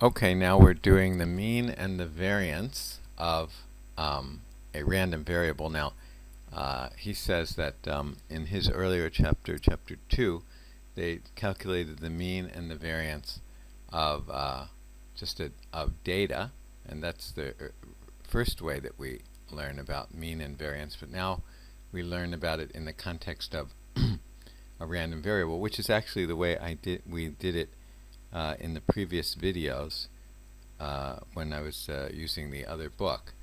Okay, now we're doing the mean and the variance of a random variable. Now, he says that in his earlier chapter, chapter 2, they calculated the mean and the variance of of data, and that's the first way that we learn about mean and variance. But now we learn about it in the context of a random variable, which is actually the way we did it in the previous videos when I was using the other book.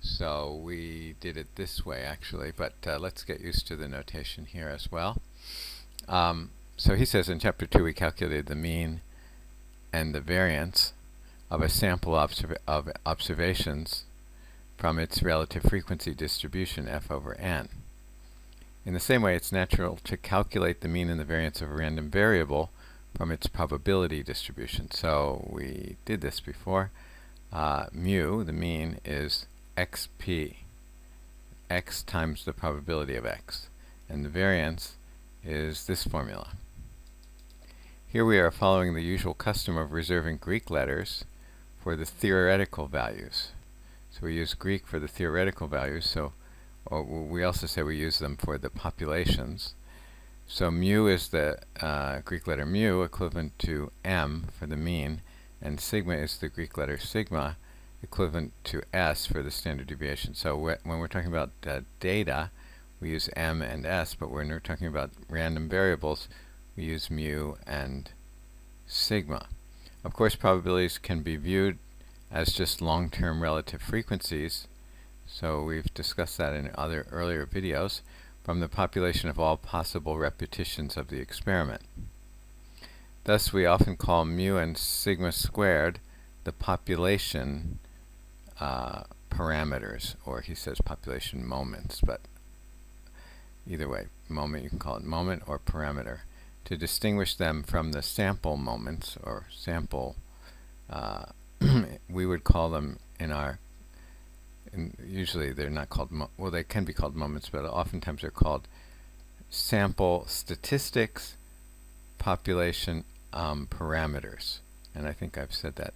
So we did it this way actually, but let's get used to the notation here as well. So he says in chapter 2 we calculated the mean and the variance of a sample of observations from its relative frequency distribution f over n. In the same way, it's natural to calculate the mean and the variance of a random variable from its probability distribution. So we did this before. Mu, the mean, is xp, x times the probability of x. And the variance is this formula. Here we are following the usual custom of reserving Greek letters for the theoretical values. So we use Greek for the theoretical values, so we also say we use them for the populations. So mu is the Greek letter mu, equivalent to m for the mean, and sigma is the Greek letter sigma, equivalent to s for the standard deviation. So when we're talking about data, we use m and s, but when we're talking about random variables, we use mu and sigma. Of course, probabilities can be viewed as just long-term relative frequencies, so we've discussed that in other earlier videos, from the population of all possible repetitions of the experiment. Thus, we often call mu and sigma squared the population parameters, or he says population moments, but either way, moment, you can call it moment or parameter, to distinguish them from the sample moments or sample we would call them usually they're not called, well, they can be called moments, but oftentimes they're called sample statistics, population parameters. And I think I've said that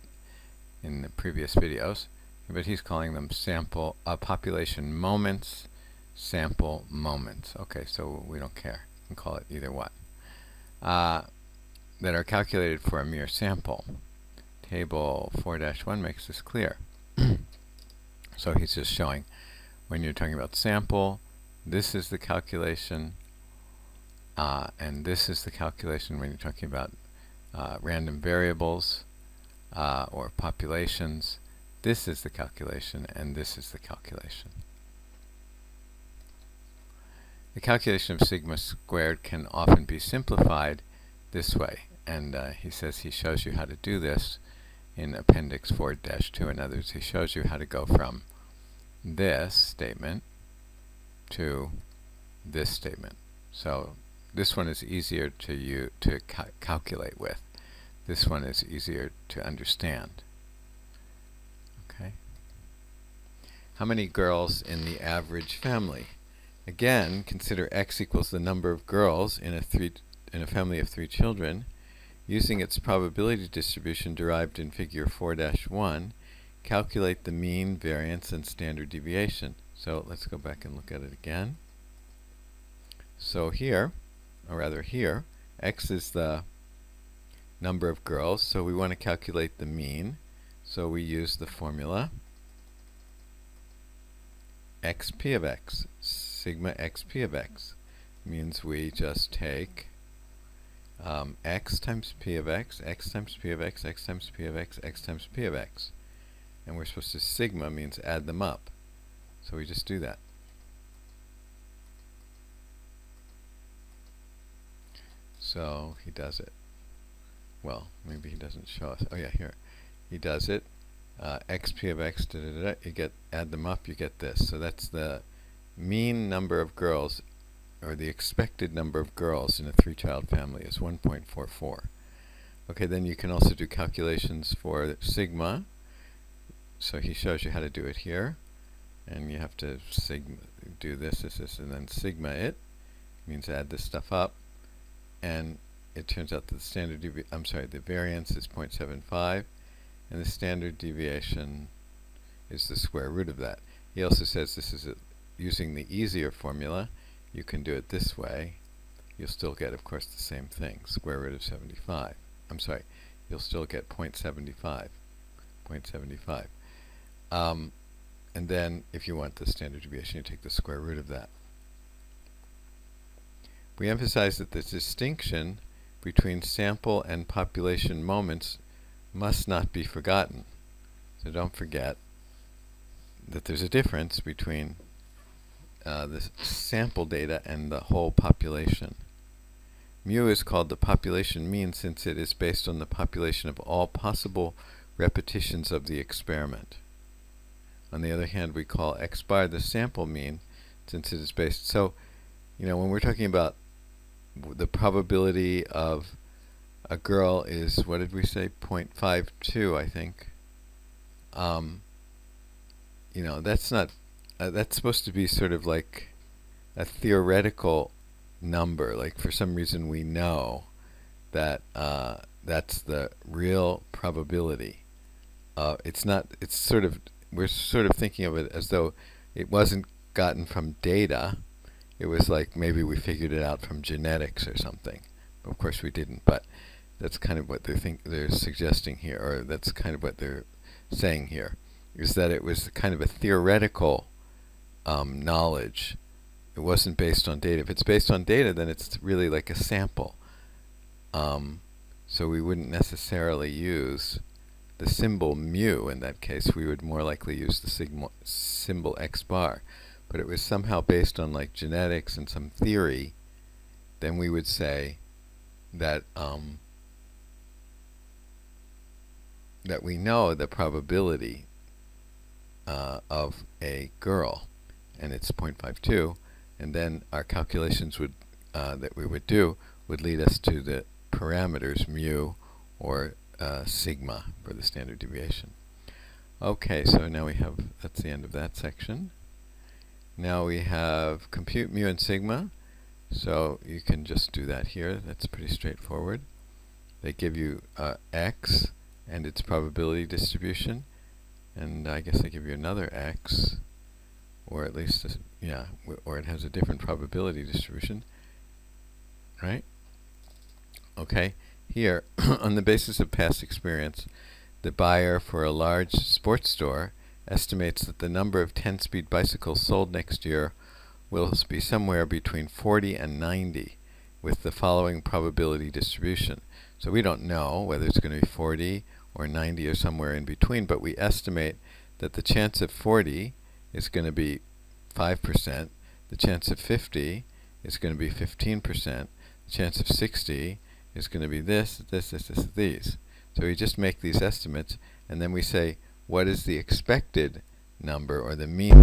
in the previous videos, but he's calling them sample population moments, sample moments. Okay, so we don't care. You can call it either one. That are calculated for a mere sample. Table 4-1 makes this clear. So he's just showing when you're talking about sample, this is the calculation, and this is the calculation when you're talking about random variables or populations. This is the calculation, and this is the calculation. The calculation of sigma squared can often be simplified this way, and he says he shows you how to do this in Appendix 4-2 and others. He shows you how to go from this statement to this statement. So this one is easier to calculate with. This one is easier to understand. Okay. How many girls in the average family? Again, consider x equals the number of girls in a family of 3 children. Using its probability distribution derived in figure 4-1, calculate the mean, variance, and standard deviation. So let's go back and look at it again. So here, or rather here, x is the number of girls, so we want to calculate the mean. So we use the formula xp of x, sigma xp of x, means we just take x times p of x, x times p of x, x times p of x, x times p of x. And we're supposed to, sigma means add them up. So we just do that. So he does it. Well, maybe he doesn't show us. Oh yeah, here. He does it. Xp of x, you add them up, you get this. So that's the mean number of girls, or the expected number of girls in a 3-child family is 1.44. Okay, then you can also do calculations for sigma. So he shows you how to do it here. And you have to do this, and then sigma it. Means add this stuff up. And it turns out that the variance is 0.75. and the standard deviation is the square root of that. He also says this is using the easier formula. You can do it this way. You'll still get, of course, the same thing, square root of 75. I'm sorry, you'll still get 0.75. 0.75. And then, if you want the standard deviation, you take the square root of that. We emphasize that the distinction between sample and population moments must not be forgotten. So don't forget that there's a difference between the sample data and the whole population. Mu is called the population mean since it is based on the population of all possible repetitions of the experiment. On the other hand, we call x bar the sample mean since it is based. So, when we're talking about the probability of a girl is, what did we say, 0.52, I think. That's not, that's supposed to be sort of like a theoretical number. Like, for some reason we know that that's the real probability. It's not, it's sort of, we're sort of thinking of it as though it wasn't gotten from data. It was like maybe we figured it out from genetics or something. Of course we didn't, but that's kind of what they're suggesting here, or that's kind of what they're saying here, is that it was kind of a theoretical knowledge. It wasn't based on data. If it's based on data, then it's really like a sample. So we wouldn't necessarily use the symbol mu in that case. We would more likely use the symbol x bar. But it was somehow based on like genetics and some theory. Then we would say that that we know the probability of a girl, and it's 0.52, and then our calculations would that we would do would lead us to the parameters mu or sigma for the standard deviation. Okay, so now we have, that's the end of that section. Now we have compute mu and sigma, so you can just do that here. That's pretty straightforward. They give you x and its probability distribution, and I guess they give you another x, or at least, or it has a different probability distribution, right? Okay, here, on the basis of past experience, the buyer for a large sports store estimates that the number of 10-speed bicycles sold next year will be somewhere between 40 and 90, with the following probability distribution. So we don't know whether it's going to be 40 or 90 or somewhere in between, but we estimate that the chance of 40 is going to be 5%, the chance of 50 is going to be 15%, the chance of 60 is going to be these. So we just make these estimates, and then we say, what is the expected number, or the mean